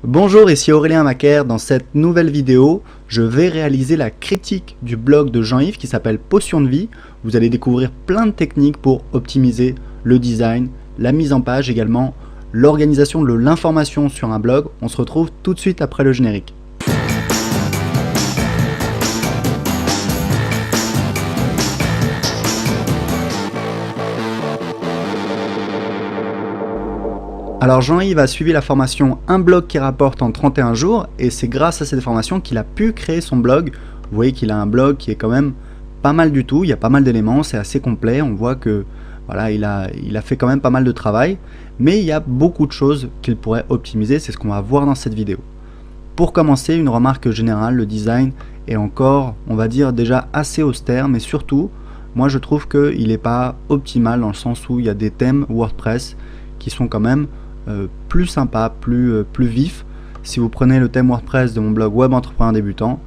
Bonjour, ici Aurélien Macaire. Dans cette nouvelle vidéo, je vais réaliser la critique du blog de Jean-Yves qui s'appelle Potion de vie. Vous allez découvrir plein de techniques pour optimiser le design, la mise en page également, l'organisation de l'information sur un blog. On se retrouve tout de suite après le générique. Alors Jean-Yves a suivi la formation Un blog qui rapporte en 31 jours et c'est grâce à cette formation qu'il a pu créer son blog. Vous voyez qu'il a un blog qui est quand même pas mal du tout, il y a pas mal d'éléments, c'est assez complet, on voit que voilà, il a fait quand même pas mal de travail, mais il y a beaucoup de choses qu'il pourrait optimiser, c'est ce qu'on va voir dans cette vidéo. Pour commencer, une remarque générale, le design est encore, on va dire, déjà assez austère, mais surtout, moi je trouve qu'il n'est pas optimal dans le sens où il y a des thèmes WordPress qui sont quand même plus sympa, plus vif. Si vous prenez le thème WordPress de mon blog Web Entrepreneur Débutant,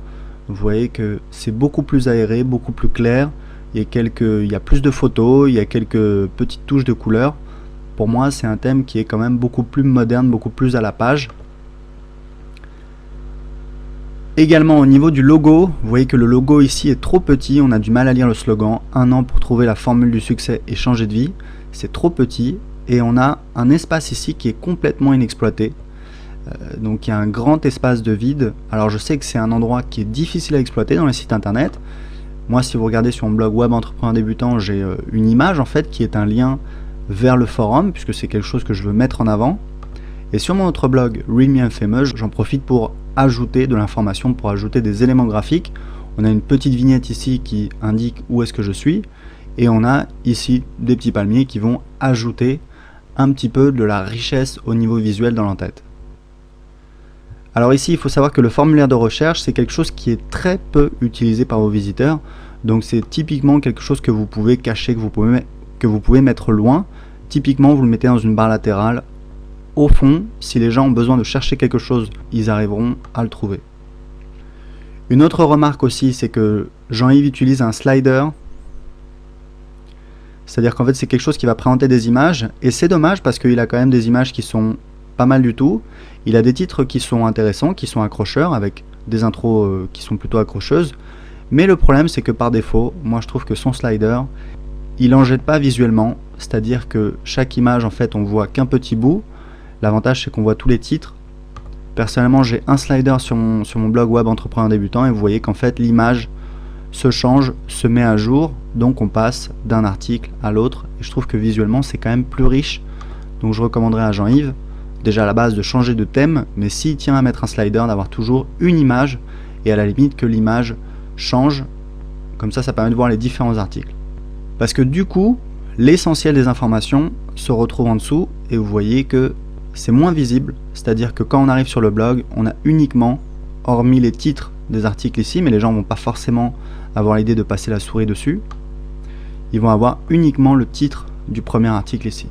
vous voyez que c'est beaucoup plus aéré, beaucoup plus clair. Il y a plus de photos, il y a quelques petites touches de couleurs. Pour moi, c'est un thème qui est quand même beaucoup plus moderne, beaucoup plus à la page. Également au niveau du logo, vous voyez que le logo ici est trop petit, on a du mal à lire le slogan « 1 an pour trouver la formule du succès et changer de vie ». C'est trop petit. Et on a un espace ici qui est complètement inexploité. Donc il y a un grand espace de vide. Alors je sais que c'est un endroit qui est difficile à exploiter dans les sites internet. Moi, si vous regardez sur mon blog Web Entrepreneur Débutant, j'ai une image en fait qui est un lien vers le forum, puisque c'est quelque chose que je veux mettre en avant. Et sur mon autre blog Read Me and Famous, j'en profite pour ajouter de l'information, pour ajouter des éléments graphiques. On a une petite vignette ici qui indique où est-ce que je suis. Et on a ici des petits palmiers qui vont ajouter un petit peu de la richesse au niveau visuel dans l'entête. Alors ici, il faut savoir que le formulaire de recherche, c'est quelque chose qui est très peu utilisé par vos visiteurs. Donc c'est typiquement quelque chose que vous pouvez cacher, que vous pouvez mettre loin. Typiquement, vous le mettez dans une barre latérale. Au fond, si les gens ont besoin de chercher quelque chose, ils arriveront à le trouver. Une autre remarque aussi, c'est que Jean-Yves utilise un slider. C'est-à-dire qu'en fait c'est quelque chose qui va présenter des images et c'est dommage parce qu'il a quand même des images qui sont pas mal du tout. Il a des titres qui sont intéressants, qui sont accrocheurs avec des intros qui sont plutôt accrocheuses. Mais le problème c'est que par défaut, moi je trouve que son slider, il en jette pas visuellement. C'est-à-dire que chaque image en fait on voit qu'un petit bout. L'avantage c'est qu'on voit tous les titres. Personnellement j'ai un slider sur mon blog Web Entrepreneur Débutant et vous voyez qu'en fait l'image se change, se met à jour, donc on passe d'un article à l'autre et je trouve que visuellement c'est quand même plus riche. Donc je recommanderais à Jean-Yves déjà à la base de changer de thème, mais s'il tient à mettre un slider, d'avoir toujours une image et à la limite que l'image change, comme ça permet de voir les différents articles. Parce que du coup l'essentiel des informations se retrouve en dessous et vous voyez que c'est moins visible, c'est-à-dire que quand on arrive sur le blog, on a uniquement, hormis les titres des articles ici, mais les gens vont pas forcément avoir l'idée de passer la souris dessus, ils vont avoir uniquement le titre du premier article ici.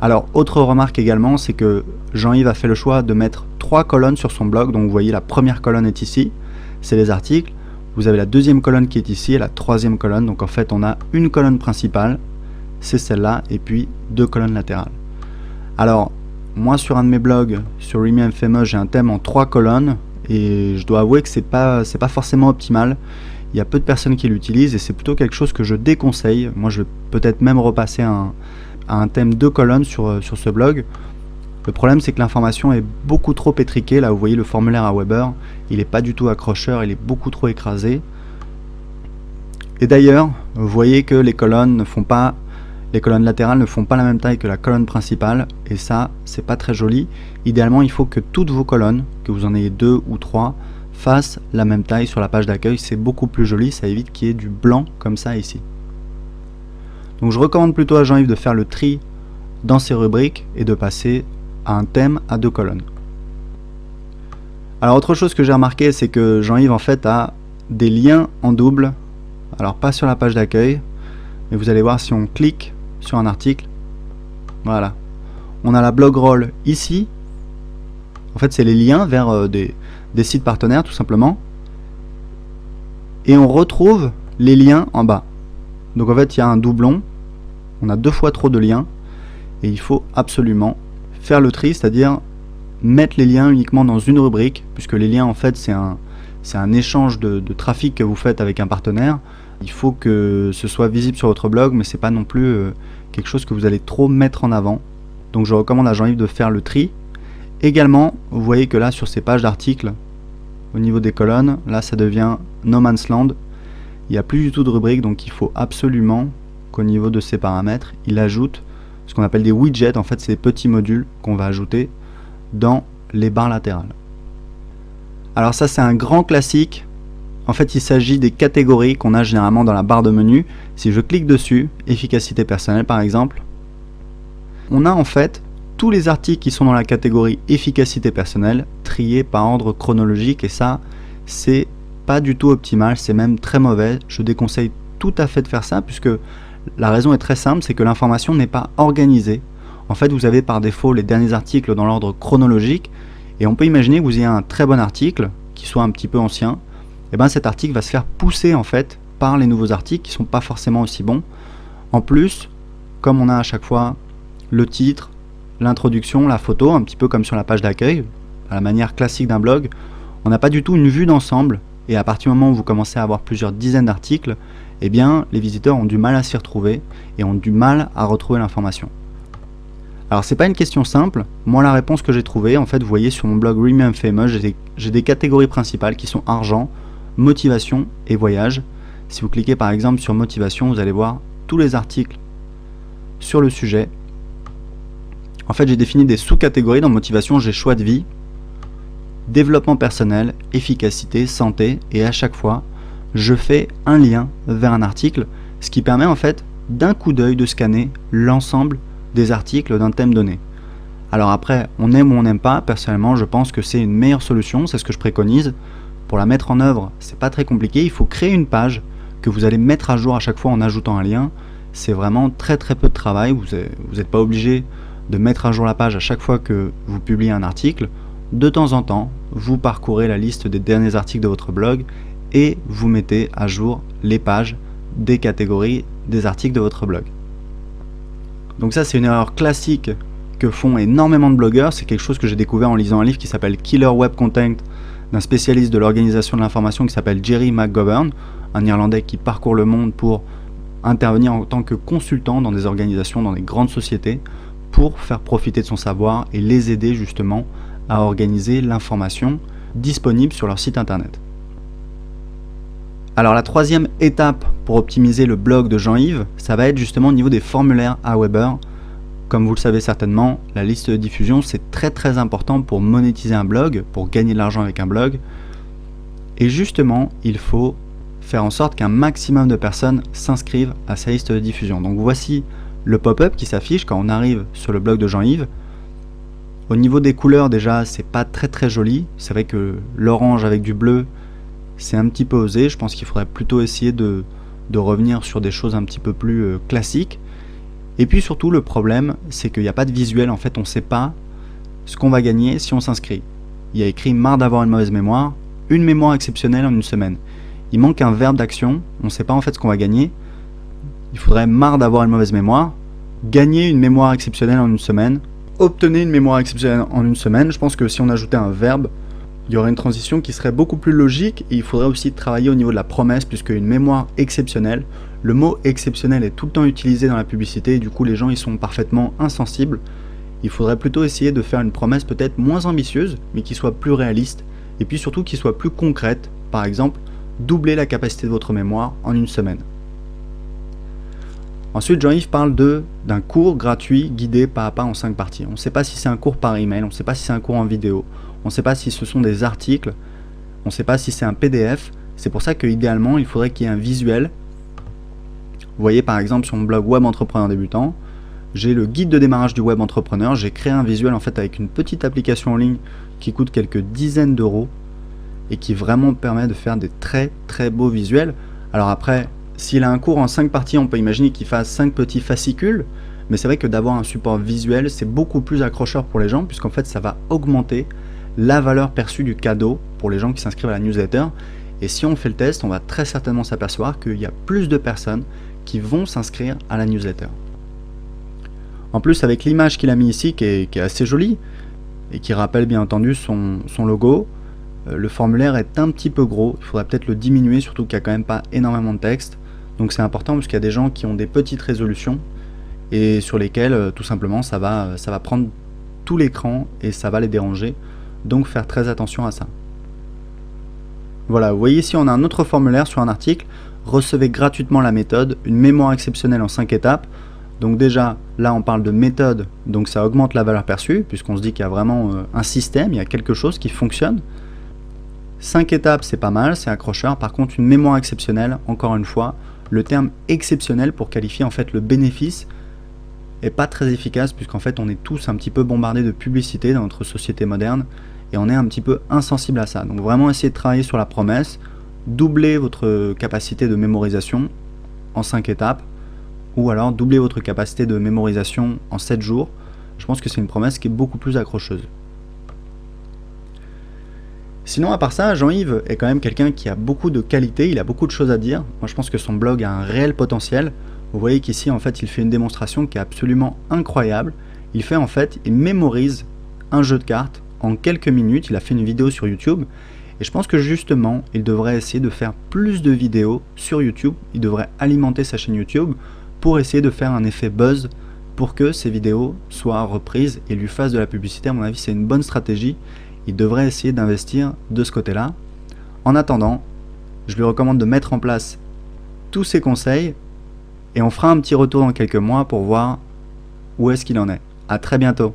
Alors autre remarque également, c'est que Jean-Yves a fait le choix de mettre 3 colonnes sur son blog. Donc vous voyez la première colonne est ici, c'est les articles, vous avez la deuxième colonne qui est ici et la troisième colonne. Donc en fait on a une colonne principale, c'est celle-là, et puis 2 colonnes latérales. Alors moi sur un de mes blogs, sur Read Me and Famous, j'ai un thème en 3 colonnes. Et je dois avouer que c'est pas forcément optimal. Il y a peu de personnes qui l'utilisent et c'est plutôt quelque chose que je déconseille. Moi je vais peut-être même repasser à un thème 2 colonnes sur ce blog. Le problème c'est que l'information est beaucoup trop étriquée. Là vous voyez le formulaire à Weber, il n'est pas du tout accrocheur, il est beaucoup trop écrasé. Et d'ailleurs, vous voyez que les colonnes latérales ne font pas la même taille que la colonne principale et ça c'est pas très joli. Idéalement il faut que toutes vos colonnes, que vous en ayez 2 ou 3, fassent la même taille sur la page d'accueil, c'est beaucoup plus joli, ça évite qu'il y ait du blanc comme ça ici. Donc je recommande plutôt à Jean-Yves de faire le tri dans ses rubriques et de passer à un thème à 2 colonnes. Alors autre chose que j'ai remarqué, c'est que Jean-Yves en fait a des liens en double, alors pas sur la page d'accueil, mais vous allez voir si on clique sur un article, voilà, on a la blog roll ici. En fait c'est les liens vers des sites partenaires tout simplement, et on retrouve les liens en bas. Donc en fait il y a un doublon, on a 2 fois trop de liens et il faut absolument faire le tri, c'est-à-dire mettre les liens uniquement dans une rubrique, puisque les liens en fait c'est un échange de trafic que vous faites avec un partenaire. Il faut que ce soit visible sur votre blog, mais c'est pas non plus quelque chose que vous allez trop mettre en avant. Donc je recommande à Jean-Yves de faire le tri. Également, vous voyez que là sur ces pages d'articles, au niveau des colonnes, là ça devient No Man's Land. Il n'y a plus du tout de rubrique, donc il faut absolument qu'au niveau de ces paramètres, il ajoute ce qu'on appelle des widgets. En fait, c'est des petits modules qu'on va ajouter dans les barres latérales. Alors ça, c'est un grand classique. En fait, il s'agit des catégories qu'on a généralement dans la barre de menu. Si je clique dessus, efficacité personnelle par exemple, on a en fait tous les articles qui sont dans la catégorie efficacité personnelle triés par ordre chronologique, et ça, c'est pas du tout optimal, c'est même très mauvais. Je déconseille tout à fait de faire ça, puisque la raison est très simple, c'est que l'information n'est pas organisée. En fait, vous avez par défaut les derniers articles dans l'ordre chronologique, et on peut imaginer que vous ayez un très bon article, qui soit un petit peu ancien, et bien cet article va se faire pousser en fait par les nouveaux articles qui ne sont pas forcément aussi bons. En plus, comme on a à chaque fois le titre, l'introduction, la photo, un petit peu comme sur la page d'accueil, à la manière classique d'un blog, on n'a pas du tout une vue d'ensemble, et à partir du moment où vous commencez à avoir plusieurs dizaines d'articles, eh bien les visiteurs ont du mal à s'y retrouver et ont du mal à retrouver l'information. Alors c'est pas une question simple. Moi, la réponse que j'ai trouvée, en fait, vous voyez sur mon blog Remain Famous, j'ai des catégories principales qui sont argent, motivation et voyage. Si vous cliquez par exemple sur motivation, vous allez voir tous les articles sur le sujet. En fait, j'ai défini des sous-catégories. Dans motivation, j'ai choix de vie, développement personnel, efficacité, santé, et à chaque fois, je fais un lien vers un article, ce qui permet en fait d'un coup d'œil de scanner l'ensemble des articles d'un thème donné. Alors après, on aime ou on n'aime pas. Personnellement, je pense que c'est une meilleure solution, c'est ce que je préconise. Pour la mettre en œuvre, c'est pas très compliqué. Il faut créer une page que vous allez mettre à jour à chaque fois en ajoutant un lien. C'est vraiment très peu de travail. Vous n'êtes pas obligé de mettre à jour la page à chaque fois que vous publiez un article. De temps en temps, vous parcourez la liste des derniers articles de votre blog et vous mettez à jour les pages des catégories des articles de votre blog. Donc ça, c'est une erreur classique que font énormément de blogueurs. C'est quelque chose que j'ai découvert en lisant un livre qui s'appelle Killer Web Content, d'un spécialiste de l'organisation de l'information qui s'appelle Jerry McGovern, un Irlandais qui parcourt le monde pour intervenir en tant que consultant dans des organisations, dans des grandes sociétés, pour faire profiter de son savoir et les aider justement à organiser l'information disponible sur leur site internet. Alors la troisième étape pour optimiser le blog de Jean-Yves, ça va être justement au niveau des formulaires Aweber. Comme vous le savez certainement, la liste de diffusion, c'est très important pour monétiser un blog, pour gagner de l'argent avec un blog. Et justement, il faut faire en sorte qu'un maximum de personnes s'inscrivent à sa liste de diffusion. Donc voici le pop-up qui s'affiche quand on arrive sur le blog de Jean-Yves. Au niveau des couleurs, déjà, c'est pas très joli. C'est vrai que l'orange avec du bleu, c'est un petit peu osé. Je pense qu'il faudrait plutôt essayer de revenir sur des choses un petit peu plus classiques. Et puis surtout, le problème, c'est qu'il n'y a pas de visuel. En fait, on ne sait pas ce qu'on va gagner si on s'inscrit. Il y a écrit « marre d'avoir une mauvaise mémoire, une mémoire exceptionnelle en une semaine ». Il manque un verbe d'action. On ne sait pas en fait ce qu'on va gagner. Il faudrait « marre d'avoir une mauvaise mémoire », gagner une mémoire exceptionnelle en une semaine, obtenez une mémoire exceptionnelle en une semaine. Je pense que si on ajoutait un verbe, il y aurait une transition qui serait beaucoup plus logique, et il faudrait aussi travailler au niveau de la promesse, puisque une mémoire exceptionnelle, le mot exceptionnel est tout le temps utilisé dans la publicité, et du coup les gens y sont parfaitement insensibles. Il faudrait plutôt essayer de faire une promesse peut-être moins ambitieuse, mais qui soit plus réaliste, et puis surtout qui soit plus concrète. Par exemple, doubler la capacité de votre mémoire en une semaine. Ensuite, Jean-Yves parle d'un cours gratuit guidé pas à pas en 5 parties. On ne sait pas si c'est un cours par email, on ne sait pas si c'est un cours en vidéo, on ne sait pas si ce sont des articles, on ne sait pas si c'est un PDF. C'est pour ça qu'idéalement, il faudrait qu'il y ait un visuel. Vous voyez par exemple sur mon blog Web Entrepreneur Débutant, j'ai le guide de démarrage du web entrepreneur. J'ai créé un visuel en fait avec une petite application en ligne qui coûte quelques dizaines d'euros et qui vraiment permet de faire des très beaux visuels. Alors après, s'il a un cours en 5 parties, on peut imaginer qu'il fasse 5 petits fascicules, mais c'est vrai que d'avoir un support visuel, c'est beaucoup plus accrocheur pour les gens, puisqu'en fait, ça va augmenter la valeur perçue du cadeau pour les gens qui s'inscrivent à la newsletter. Et si on fait le test, on va très certainement s'apercevoir qu'il y a plus de personnes qui vont s'inscrire à la newsletter. En plus, avec l'image qu'il a mis ici, qui est assez jolie, et qui rappelle bien entendu son logo. Le formulaire est un petit peu gros, il faudrait peut-être le diminuer, surtout qu'il n'y a quand même pas énormément de texte. Donc c'est important parce qu'il y a des gens qui ont des petites résolutions et sur lesquelles tout simplement ça va prendre tout l'écran et ça va les déranger. Donc faire très attention à ça. Voilà, vous voyez ici on a un autre formulaire sur un article. Recevez gratuitement la méthode, une mémoire exceptionnelle en 5 étapes. Donc déjà, là on parle de méthode, donc ça augmente la valeur perçue, puisqu'on se dit qu'il y a vraiment un système, il y a quelque chose qui fonctionne. 5 étapes, c'est pas mal, c'est accrocheur. Par contre, une mémoire exceptionnelle, encore une fois, le terme exceptionnel pour qualifier en fait le bénéfice est pas très efficace, puisqu'en fait on est tous un petit peu bombardés de publicité dans notre société moderne, et on est un petit peu insensible à ça. Donc vraiment essayer de travailler sur la promesse, doubler votre capacité de mémorisation en 5 étapes, ou alors doubler votre capacité de mémorisation en 7 jours. Je pense que c'est une promesse qui est beaucoup plus accrocheuse. Sinon, à part ça, Jean-Yves est quand même quelqu'un qui a beaucoup de qualité, il a beaucoup de choses à dire. Moi, je pense que son blog a un réel potentiel. Vous voyez qu'ici, en fait, il fait une démonstration qui est absolument incroyable. Il mémorise un jeu de cartes en quelques minutes. Il a fait une vidéo sur YouTube. Et je pense que justement, il devrait essayer de faire plus de vidéos sur YouTube. Il devrait alimenter sa chaîne YouTube pour essayer de faire un effet buzz pour que ces vidéos soient reprises et lui fassent de la publicité. À mon avis, c'est une bonne stratégie. Il devrait essayer d'investir de ce côté-là. En attendant, je lui recommande de mettre en place tous ces conseils et on fera un petit retour dans quelques mois pour voir où est-ce qu'il en est. À très bientôt.